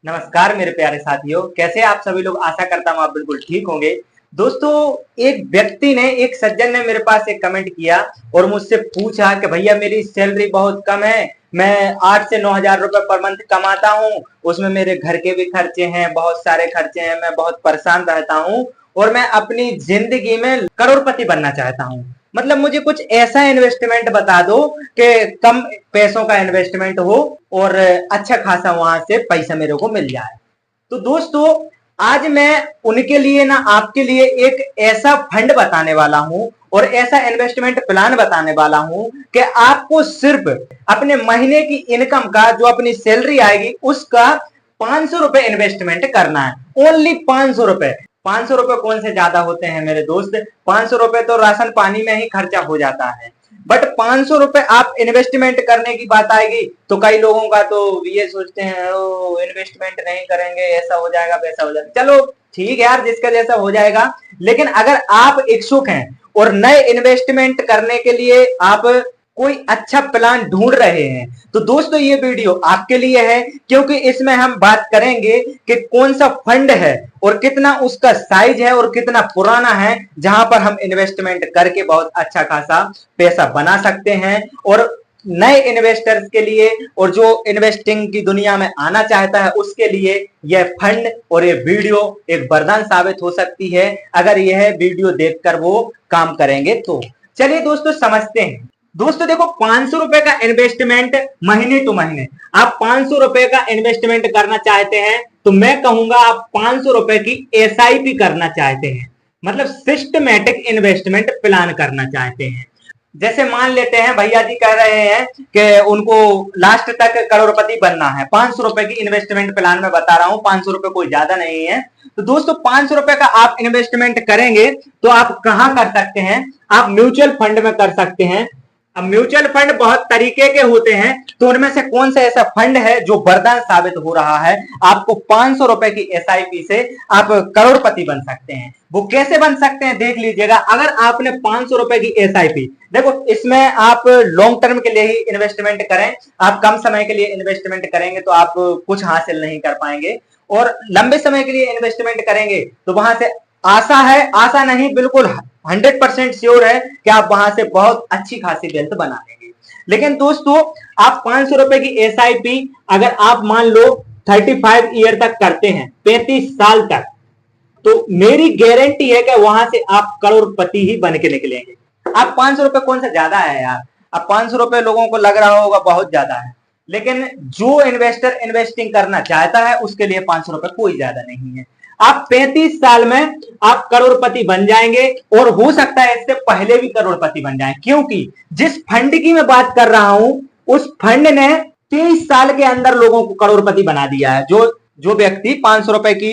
नमस्कार मेरे प्यारे साथियों, कैसे आप सभी लोग। आशा करता हूँ आप बिल्कुल ठीक होंगे। दोस्तों, एक व्यक्ति ने, एक सज्जन ने मेरे पास एक कमेंट किया और मुझसे पूछा कि भैया मेरी सैलरी बहुत कम है, मैं 8 से 9 हजार रुपए पर मंथ कमाता हूँ, उसमें मेरे घर के भी खर्चे हैं, बहुत सारे खर्चे हैं, मैं बहुत परेशान रहता हूँ और मैं अपनी जिंदगी में करोड़पति बनना चाहता हूँ। मतलब मुझे कुछ ऐसा इन्वेस्टमेंट बता दो कि कम पैसों का इन्वेस्टमेंट हो और अच्छा खासा वहां से पैसा मेरे को मिल जाए। तो दोस्तों, आज मैं उनके लिए ना, आपके लिए एक ऐसा फंड बताने वाला हूं और ऐसा इन्वेस्टमेंट प्लान बताने वाला हूं कि आपको सिर्फ अपने महीने की इनकम का, जो अपनी सैलरी आएगी उसका 500 रुपए इन्वेस्टमेंट करना है। ओनली 500 रुपए। 500 रुपए कौन से ज्यादा होते हैं मेरे दोस्त। 500 रुपए तो राशन पानी में ही खर्चा हो जाता है, बट 500 रुपए आप इन्वेस्टमेंट करने की बात आएगी तो कई लोगों का तो ये सोचते हैं ओ इन्वेस्टमेंट नहीं करेंगे, ऐसा हो जाएगा वैसा हो जाएगा। चलो ठीक है यार, जिसका जैसा हो जाएगा। लेकिन अगर आप इच्छुक हैं और नए इन्वेस्टमेंट करने के लिए आप कोई अच्छा प्लान ढूंढ रहे हैं, तो दोस्तों ये वीडियो आपके लिए है, क्योंकि इसमें हम बात करेंगे कि कौन सा फंड है और कितना उसका साइज है और कितना पुराना है, जहां पर हम इन्वेस्टमेंट करके बहुत अच्छा खासा पैसा बना सकते हैं। और नए इन्वेस्टर्स के लिए और जो इन्वेस्टिंग की दुनिया में आना चाहता है उसके लिए यह फंड और ये वीडियो एक वरदान साबित हो सकती है, अगर यह वीडियो देखकर वो काम करेंगे तो। चलिए दोस्तों समझते हैं। दोस्तों देखो, 500 रुपए का इन्वेस्टमेंट महीने टू महीने, आप 500 रुपए का इन्वेस्टमेंट करना चाहते हैं तो मैं कहूंगा आप 500 रुपए की एसआईपी करना चाहते हैं, मतलब सिस्टमेटिक इन्वेस्टमेंट प्लान करना चाहते हैं। जैसे मान लेते हैं भैया जी कह रहे हैं कि उनको लास्ट तक करोड़पति बनना है, 500 रुपए की इन्वेस्टमेंट प्लान में बता रहा हूं, 500 रुपए कोई ज्यादा नहीं है। तो दोस्तों 500 रुपए का आप इन्वेस्टमेंट करेंगे तो आप कहां कर सकते हैं, आप म्यूचुअल फंड में कर सकते हैं। अब म्यूचुअल फंड बहुत तरीके के होते हैं, तो उनमें से कौन सा ऐसा फंड है जो वरदान साबित हो रहा है, आपको 500 रुपए की एसआईपी से आप करोड़पति बन सकते हैं। वो कैसे बन सकते हैं देख लीजिएगा। अगर आपने 500 रुपए की एसआईपी, देखो इसमें आप लॉन्ग टर्म के लिए ही इन्वेस्टमेंट करें, आप कम समय के लिए इन्वेस्टमेंट करेंगे तो आप कुछ हासिल नहीं कर पाएंगे, और लंबे समय के लिए इन्वेस्टमेंट करेंगे तो वहां से आशा है, आशा नहीं बिल्कुल 100% श्योर है कि आप वहां से बहुत अच्छी खासी वेल्थ बना लेंगे। लेकिन दोस्तों, आप 500 रुपए की एसआईपी अगर आप मान लो 35 ईयर तक करते हैं, 35 साल तक, तो मेरी गारंटी है कि वहां से आप करोड़पति ही बन के निकलेंगे। आप 500 रुपए कौन सा ज्यादा है यार। अब 500 रुपए लोगों को लग रहा होगा बहुत ज्यादा है, लेकिन जो इन्वेस्टर इन्वेस्टिंग करना चाहता है उसके लिए 500 रुपए कोई ज्यादा नहीं है। आप 35 साल में आप करोड़पति बन जाएंगे, और हो सकता है इससे पहले भी करोड़पति बन जाए, क्योंकि जिस फंड की मैं बात कर रहा हूं उस फंड ने 23 साल के अंदर लोगों को करोड़पति बना दिया है। जो जो व्यक्ति 500 रुपए की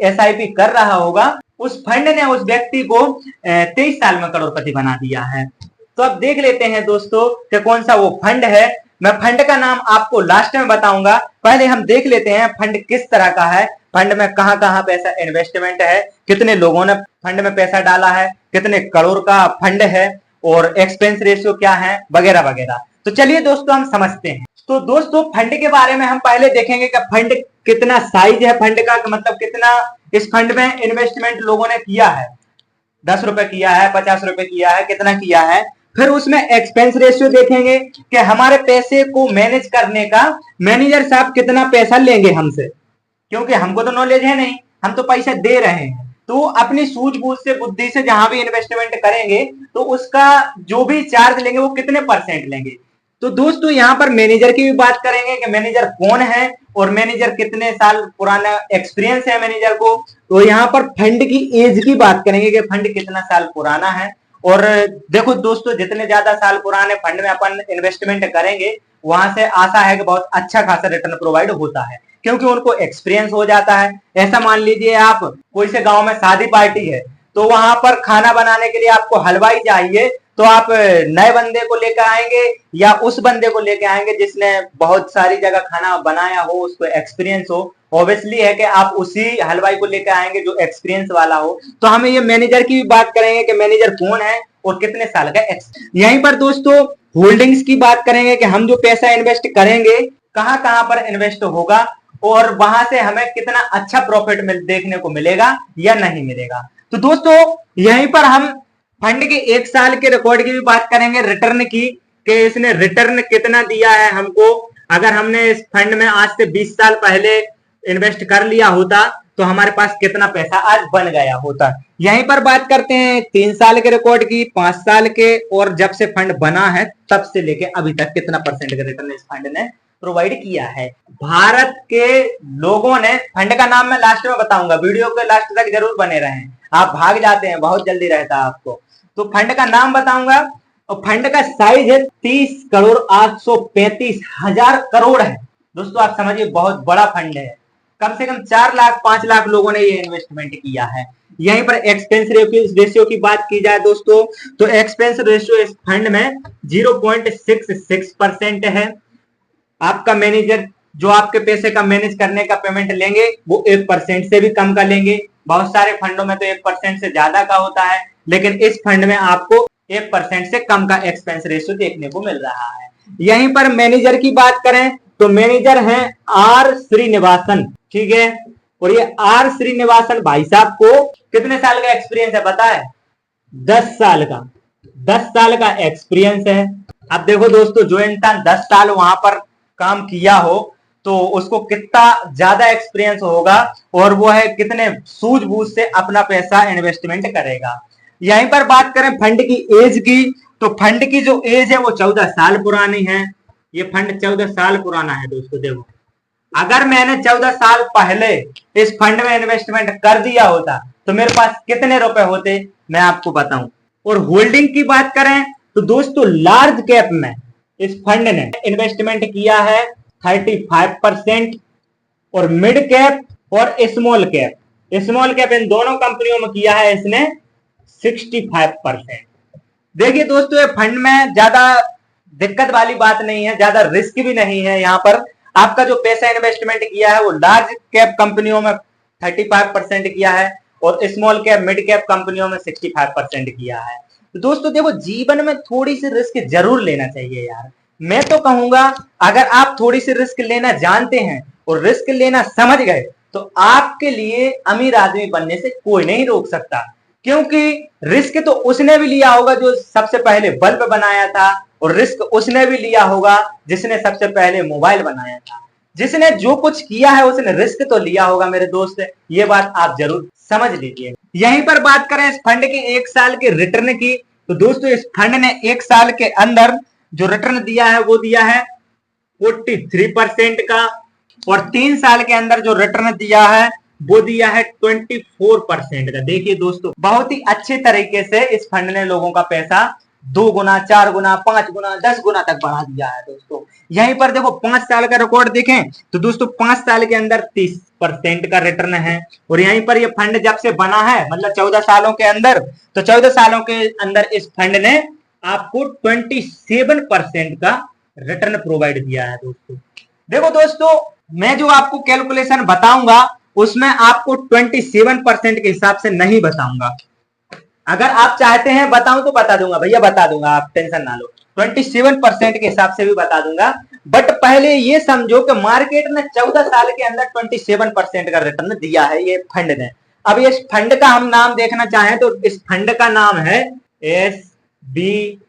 एसआईपी कर रहा होगा, उस फंड ने उस व्यक्ति को 23 साल में करोड़पति बना दिया है। तो अब देख लेते हैं दोस्तों कि कौन सा वो फंड है। मैं फंड का नाम आपको लास्ट में बताऊंगा, पहले हम देख लेते हैं फंड किस तरह का है, फंड में कहां कहां पैसा इन्वेस्टमेंट है, कितने लोगों ने फंड में पैसा डाला है, कितने करोड़ का फंड है, और एक्सपेंस रेशियो क्या है, वगैरह वगैरह। तो चलिए दोस्तों हम समझते हैं। तो दोस्तों फंड के बारे में हम पहले देखेंगे कि फंड कितना साइज है फंड का, मतलब कितना इस फंड में इन्वेस्टमेंट लोगों ने किया है। 10 रुपए किया है, 50 रुपए किया है, कितना किया है। फिर उसमें एक्सपेंस रेशियो देखेंगे कि हमारे पैसे को मैनेज करने का मैनेजर साहब कितना पैसा लेंगे हमसे, क्योंकि हमको तो नॉलेज है नहीं, हम तो पैसे दे रहे हैं। तो अपनी सूझबूझ से, बुद्धि से जहां भी इन्वेस्टमेंट करेंगे तो उसका जो भी चार्ज लेंगे वो कितने परसेंट लेंगे। तो दोस्तों यहाँ पर मैनेजर की भी बात करेंगे कि मैनेजर कौन है और मैनेजर कितने साल पुराना एक्सपीरियंस है मैनेजर को। तो यहाँ पर फंड की एज की बात करेंगे कि फंड कितना साल पुराना है। और देखो दोस्तों, जितने ज्यादा साल पुराने फंड में अपन इन्वेस्टमेंट करेंगे वहां से आशा है कि बहुत अच्छा खासा रिटर्न प्रोवाइड होता है, क्योंकि उनको एक्सपीरियंस हो जाता है। ऐसा मान लीजिए आप कोई से गांव में शादी पार्टी है, तो वहां पर खाना बनाने के लिए आपको हलवाई चाहिए, तो आप नए बंदे को लेकर आएंगे या उस बंदे को लेकर आएंगे जिसने बहुत सारी जगह खाना बनाया हो, उसको एक्सपीरियंस हो। ऑब्वियसली है कि आप उसी हलवाई को लेकर आएंगे जो एक्सपीरियंस वाला हो। तो हमें ये मैनेजर की भी बात करेंगे कि मैनेजर कौन है और कितने साल का। यहीं पर दोस्तों होल्डिंग्स की बात करेंगे कि हम जो पैसा इन्वेस्ट करेंगे कहां कहां पर इन्वेस्ट होगा और वहां से हमें कितना अच्छा प्रॉफिट देखने को मिलेगा या नहीं मिलेगा। तो दोस्तों यहीं पर हम फंड के 1 साल के रिकॉर्ड की भी बात करेंगे, रिटर्न की, कि इसने रिटर्न कितना दिया है हमको। अगर हमने इस फंड में आज से 20 साल पहले इन्वेस्ट कर लिया होता तो हमारे पास कितना पैसा आज बन गया होता। यहीं पर बात करते हैं 3 साल के रिकॉर्ड की, 5 साल के, और जब से फंड बना है तब से लेके अभी तक कितना परसेंट का रिटर्न इस फंड ने प्रोवाइड किया है। भारत के लोगों ने, फंड का नाम मैं लास्ट में बताऊंगा, वीडियो के लास्ट तक जरूर बने रहें, आप भाग जाते हैं, बहुत जल्दी रहता है आपको। तो फंड का नाम बताऊंगा, और फंड का साइज है 30,835,000 करोड़ है। दोस्तों आप समझिए बहुत बड़ा फंड है, कम से कम 4 लाख 5 लाख लोगों ने ये इन्वेस्टमेंट किया है। यहीं पर एक्सपेंस रेशियो की बात की जाए दोस्तों, तो एक्सपेंस रेशियो इस फंड में 0.66% है। आपका मैनेजर जो आपके पैसे का मैनेज करने का पेमेंट लेंगे वो 1% से भी कम का लेंगे। बहुत सारे फंडों में तो 1% से ज्यादा का होता है, लेकिन इस फंड में आपको 1% से कम का एक्सपेंस रेशियो देखने को मिल रहा है। यहीं पर मैनेजर की बात करें तो मैनेजर हैं आर श्रीनिवासन, ठीक है। और ये आर श्रीनिवासन भाई साहब को कितने साल का एक्सपीरियंस है पता है? 10 साल का, 10 साल का एक्सपीरियंस है। अब देखो दोस्तों, जो इंसान 10 साल वहां पर काम किया हो तो उसको कितना ज्यादा एक्सपीरियंस होगा, और वो है कितने सूझबूझ से अपना पैसा इन्वेस्टमेंट करेगा। यहीं पर बात करें फंड की एज की, तो फंड की जो एज है वो 14 साल पुरानी है। ये फंड 14 साल पुराना है दोस्तों। देखो, अगर मैंने 14 साल पहले इस फंड में इन्वेस्टमेंट कर दिया होता तो मेरे पास कितने रुपए होते मैं आपको बताऊं। और होल्डिंग की बात करें तो दोस्तों लार्ज कैप में इस फंड ने इन्वेस्टमेंट किया है 35%, और मिड कैप और स्मॉल कैप इन दोनों कंपनियों में किया है इसने 65%। देखिए दोस्तों, ये फंड में ज्यादा दिक्कत वाली बात नहीं है, ज्यादा रिस्क भी नहीं है। यहाँ पर आपका जो पैसा इन्वेस्टमेंट किया है वो लार्ज कैप कंपनियों में 35% किया है, और स्मॉल कैप मिड कैप कंपनियों में 65% किया है। तो दोस्तों देखो, जीवन में थोड़ी सी रिस्क जरूर लेना चाहिए यार। मैं तो कहूंगा अगर आप थोड़ी सी रिस्क लेना जानते हैं और रिस्क लेना समझ गए तो आपके लिए अमीर आदमी बनने से कोई नहीं रोक सकता। क्योंकि रिस्क तो उसने भी लिया होगा जो सबसे पहले बल्ब बनाया था, और रिस्क उसने भी लिया होगा जिसने सबसे पहले मोबाइल बनाया था। जिसने जो कुछ किया है उसने रिस्क तो लिया होगा मेरे दोस्त, ये बात आप जरूर समझ लीजिए। यहीं पर बात करें इस फंड के 1 साल के रिटर्न की, तो दोस्तों इस फंड ने 1 साल के अंदर जो रिटर्न दिया है वो दिया है 43% का, और 3 साल के अंदर जो रिटर्न दिया है वो दिया है 24% का। देखिए दोस्तों, बहुत ही अच्छे तरीके से इस फंड ने लोगों का पैसा 2 गुना, 4 गुना, 5 गुना, 10 गुना तक बढ़ा दिया है दोस्तों। यहीं पर देखो 5 साल का रिकॉर्ड देखें तो दोस्तों 5 साल के अंदर 30% का रिटर्न है। और यहीं पर ये फंड जब से बना है, मतलब 14 सालों के अंदर, तो 14 सालों के अंदर इस फंड ने आपको 27% का रिटर्न प्रोवाइड किया है दोस्तों। देखो दोस्तों, मैं जो आपको कैलकुलेशन बताऊंगा उसमें आपको 27% के हिसाब से नहीं बताऊंगा। अगर आप चाहते हैं बताऊं तो बता दूंगा भैया, बता दूंगा, आप टेंशन ना लो, 27% के हिसाब से भी बता दूंगा। बट पहले ये समझो कि मार्केट ने 14 साल के अंदर 27% का रिटर्न दिया है ये फंड ने। अब इस फंड का हम नाम देखना चाहें तो इस फंड का नाम है एसबीआई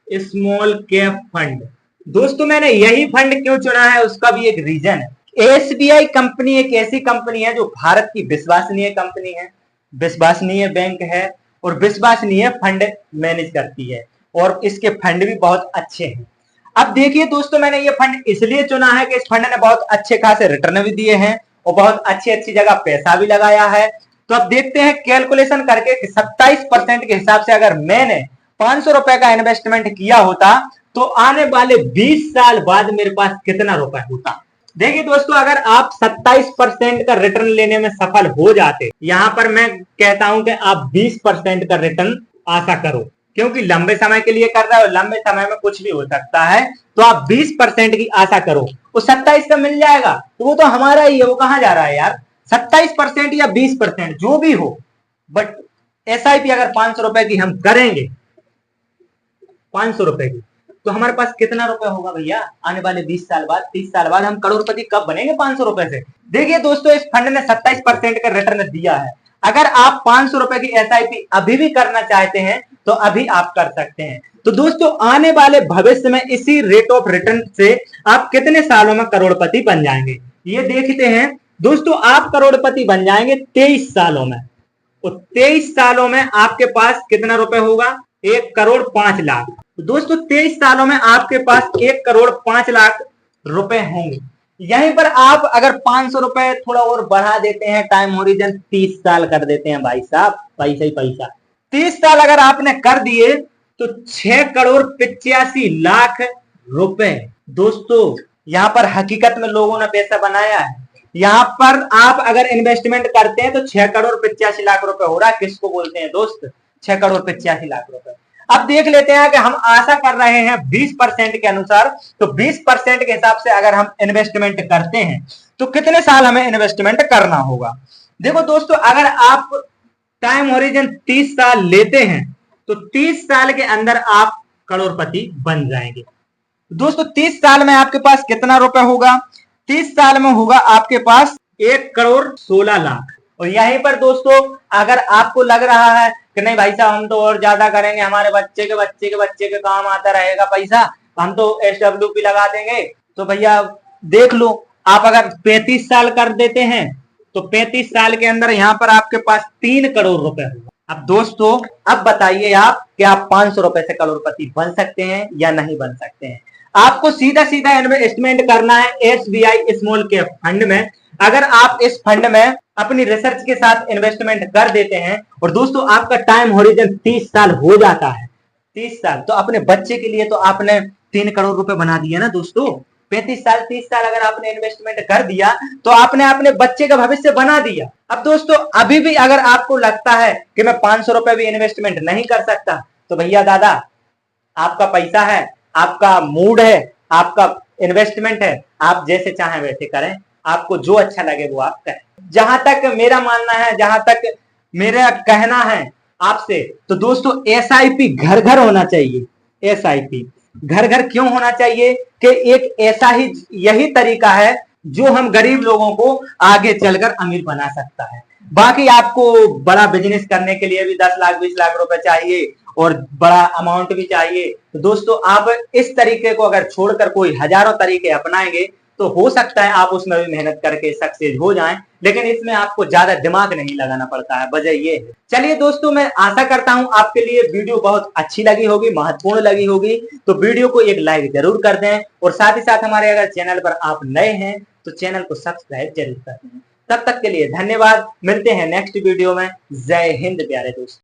स्मॉल कैप फंड। दोस्तों मैंने यही फंड क्यों चुना है उसका भी एक रीजन है। एसबीआई कंपनी एक ऐसी कंपनी है जो भारत की विश्वसनीय कंपनी है, विश्वसनीय बैंक है, और विश्वसनीय फंड मैनेज करती है, और इसके फंड भी बहुत अच्छे हैं। अब देखिए दोस्तों, मैंने ये फंड इसलिए चुना है कि इस फंड ने बहुत अच्छे खासे रिटर्न भी दिए हैं और बहुत अच्छी अच्छी जगह पैसा भी लगाया है। तो अब देखते हैं कैलकुलेशन करके कि 27% के हिसाब से अगर मैंने 500 रुपए का इन्वेस्टमेंट किया होता तो आने वाले 20 साल बाद मेरे पास कितना रुपए होता। देखिए दोस्तों, अगर आप 27% का रिटर्न लेने में सफल हो जाते, यहां पर मैं कहता हूं कि आप 20% का रिटर्न आशा करो, क्योंकि लंबे समय के लिए कर रहे हो, लंबे समय में कुछ भी हो सकता है, तो आप 20% की आशा करो। वो 27 का मिल जाएगा तो वो तो हमारा ही है, वो कहां जा रहा है यार। 27% या 20% जो भी हो, बट एसआईपी अगर 500 रुपए की हम करेंगे, 500 रुपए की, तो हमारे पास कितना रुपए होगा भैया आने वाले 20 साल बाद, 30 साल बाद हम करोड़पति कब बनेंगे 500 रुपए से। देखिए दोस्तों, इस फंड ने 27% का रिटर्न दिया है। अगर आप 500 रुपए की एसआईपी अभी भी करना चाहते हैं तो अभी आप कर सकते हैं। तो दोस्तों, आने वाले भविष्य में इसी रेट ऑफ रिटर्न से आप कितने सालों में करोड़पति बन जाएंगे, ये देखते हैं। दोस्तों, आप करोड़पति बन जाएंगे 23 सालों में। तो 23 सालों में आपके पास कितना रुपए होगा, 1,05,00,000। तो दोस्तों, 23 सालों में आपके पास 1,05,00,000 रुपए होंगे। यहीं पर आप अगर 500 रुपए थोड़ा और बढ़ा देते हैं, टाइम होरिजन 30 साल कर देते हैं भाई साहब, पैसा ही पैसा। 30 साल अगर आपने कर दिए तो 6,85,00,000 रुपए। दोस्तों, यहां पर हकीकत में लोगों ने पैसा बनाया है। यहां पर आप अगर इन्वेस्टमेंट करते हैं तो 6,85,00,000 रुपए हो रहा है। किसको बोलते हैं दोस्त, 6,85,00,000 रुपए। अब देख लेते हैं कि हम आशा कर रहे हैं 20% के अनुसार, तो 20% के हिसाब से अगर हम इन्वेस्टमेंट करते हैं तो कितने साल हमें इन्वेस्टमेंट करना होगा। देखो दोस्तों, अगर आप टाइम होरिजन 30 साल लेते हैं तो 30 साल के अंदर आप करोड़पति बन जाएंगे। दोस्तों, 30 साल में आपके पास कितना रुपए होगा, 30 साल में होगा आपके पास 1,16,00,000। और यहीं पर दोस्तों, अगर आपको लग रहा है कि नहीं भाई साहब हम तो और ज्यादा करेंगे, हमारे बच्चे के बच्चे के बच्चे के काम आता रहेगा पैसा, हम तो SWP लगा देंगे, तो भैया देख लो, आप अगर 35 साल कर देते हैं तो 35 साल के अंदर यहाँ पर आपके पास 3 करोड़ रुपए होगा। अब दोस्तों, अब बताइए आप कि आप 500 रुपए से करोड़पति बन सकते हैं या नहीं बन सकते हैं। आपको सीधा सीधा इन्वेस्टमेंट करना है SBI स्मॉल कैप फंड में। अगर आप इस फंड में अपनी रिसर्च के साथ इन्वेस्टमेंट कर देते हैं और दोस्तों आपका टाइम होरिजन 30 साल हो जाता है, 30 साल, तो अपने बच्चे के लिए तो आपने 3 करोड़ रुपए बना दिया ना दोस्तों। 35 साल 30 साल अगर आपने इन्वेस्टमेंट कर दिया तो आपने अपने बच्चे का भविष्य बना दिया। अब दोस्तों, अभी भी अगर आपको लगता है कि मैं 500 रुपए भी इन्वेस्टमेंट नहीं कर सकता, तो भैया दादा, आपका पैसा है, आपका मूड है, आपका इन्वेस्टमेंट है, आप जैसे चाहें वैसे करें, आपको जो अच्छा लगे वो आप करें। जहां तक मेरा मानना है, जहां तक मेरा कहना है आपसे, तो दोस्तों SIP घर घर होना चाहिए। SIP घर घर क्यों होना चाहिए कि एक ऐसा ही यही तरीका है जो हम गरीब लोगों को आगे चलकर अमीर बना सकता है। बाकी आपको बड़ा बिजनेस करने के लिए भी 10 लाख 20 लाख रुपए चाहिए और बड़ा अमाउंट भी चाहिए। तो दोस्तों, आप इस तरीके को अगर छोड़कर कोई हजारों तरीके अपनाएंगे तो हो सकता है आप उसमें भी मेहनत करके सक्सेस हो जाएं, लेकिन इसमें आपको ज्यादा दिमाग नहीं लगाना पड़ता है, वजह ये है। चलिए दोस्तों, मैं आशा करता हूं आपके लिए वीडियो बहुत अच्छी लगी होगी, महत्वपूर्ण लगी होगी। तो वीडियो को एक लाइक जरूर कर दें और साथ ही साथ हमारे अगर चैनल पर आप नए हैं तो चैनल को सब्सक्राइब जरूर कर दें। तब तक के लिए धन्यवाद, मिलते हैं नेक्स्ट वीडियो में। जय हिंद प्यारे दोस्त।